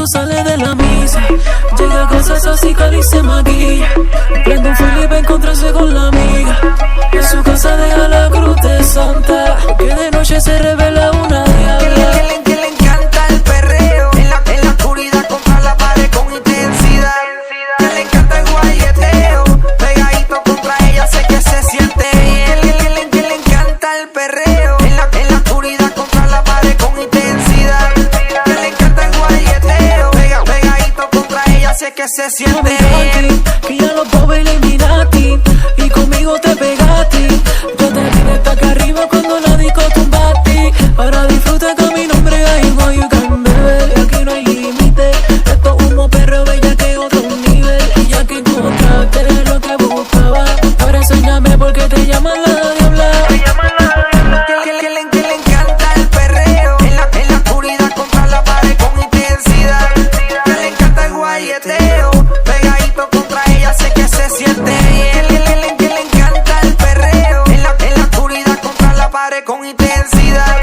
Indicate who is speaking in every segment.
Speaker 1: cuando sale de la misa. Llega a casa sasical y se maquilla. Prende un Philip a encontrarse con la amiga. En su casa deja la cruz de Santa, que de noche se revela una diabla.
Speaker 2: Que le encanta el perreo. En la oscuridad contra la pared con intensidad. Que le encanta el guayeteo. Pegadito contra ella, sé que se siente bien. Que le encanta el perreo. En la oscuridad contra la pared con intensidad. Que le encanta el guayeteo. Pegadito contra ella, sé que se siente bien.
Speaker 1: Que ya lo puedo eliminar a ti, y conmigo te pegaste. Yo te vi desde acá arriba cuando la disco tumbaste. Para disfrutar con mi nombre ahí no you can beber. Y aquí no hay límite, esto es humo, perro, bella que otro nivel. Y ya que encontraste lo que buscaba, ahora enséñame por qué te llaman la diabla.
Speaker 2: Que le encanta el perreo. En la oscuridad contra la pared con intensidad. Que le encanta el guayeteo. Pegadito contra ella, sé que se siente bien. Que le encanta el perreo. En la oscuridad contra la pared con intensidad.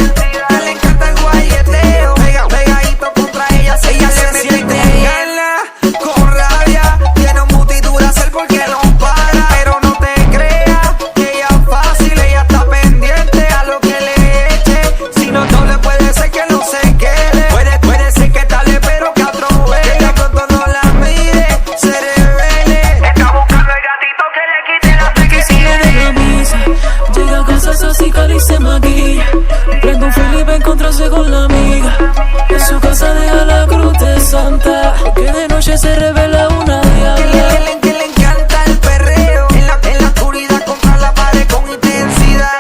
Speaker 2: Que le encanta el guayeteo. Pegadito contra ella, sé que se siente bien. Con rabia, tiene un multitud de hacer porque no para. Pero no te creas que ella es fácil, ella está pendiente a lo que le eche. Si no le puede ser que no se quede. Puede ser que tal pero que atrove. Que de pronto no la mire, se revele. Está buscando el gatito que le quite la
Speaker 1: Que sale de la misa, llega a casa sasical y se maquilla. Prende un Philip a encontrarse con la amiga. En su casa deja la cruz de Santa, que de noche se revela una diabla.
Speaker 2: Que le encanta el perreo. En la oscuridad contra la pared con intensidad.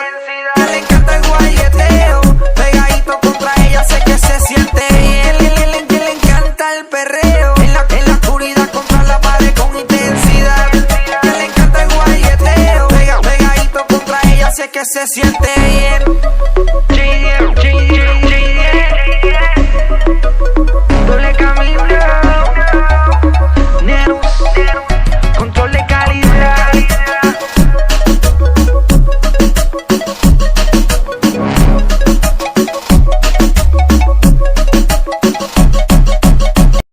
Speaker 2: Que le encanta el guayeteo. Pegadito contra ella, sé que se siente bien. Que le encanta el perreo. En la oscuridad contra la pared con intensidad. Que le encanta el guayeteo. Pegadito contra ella, sé que se siente bien.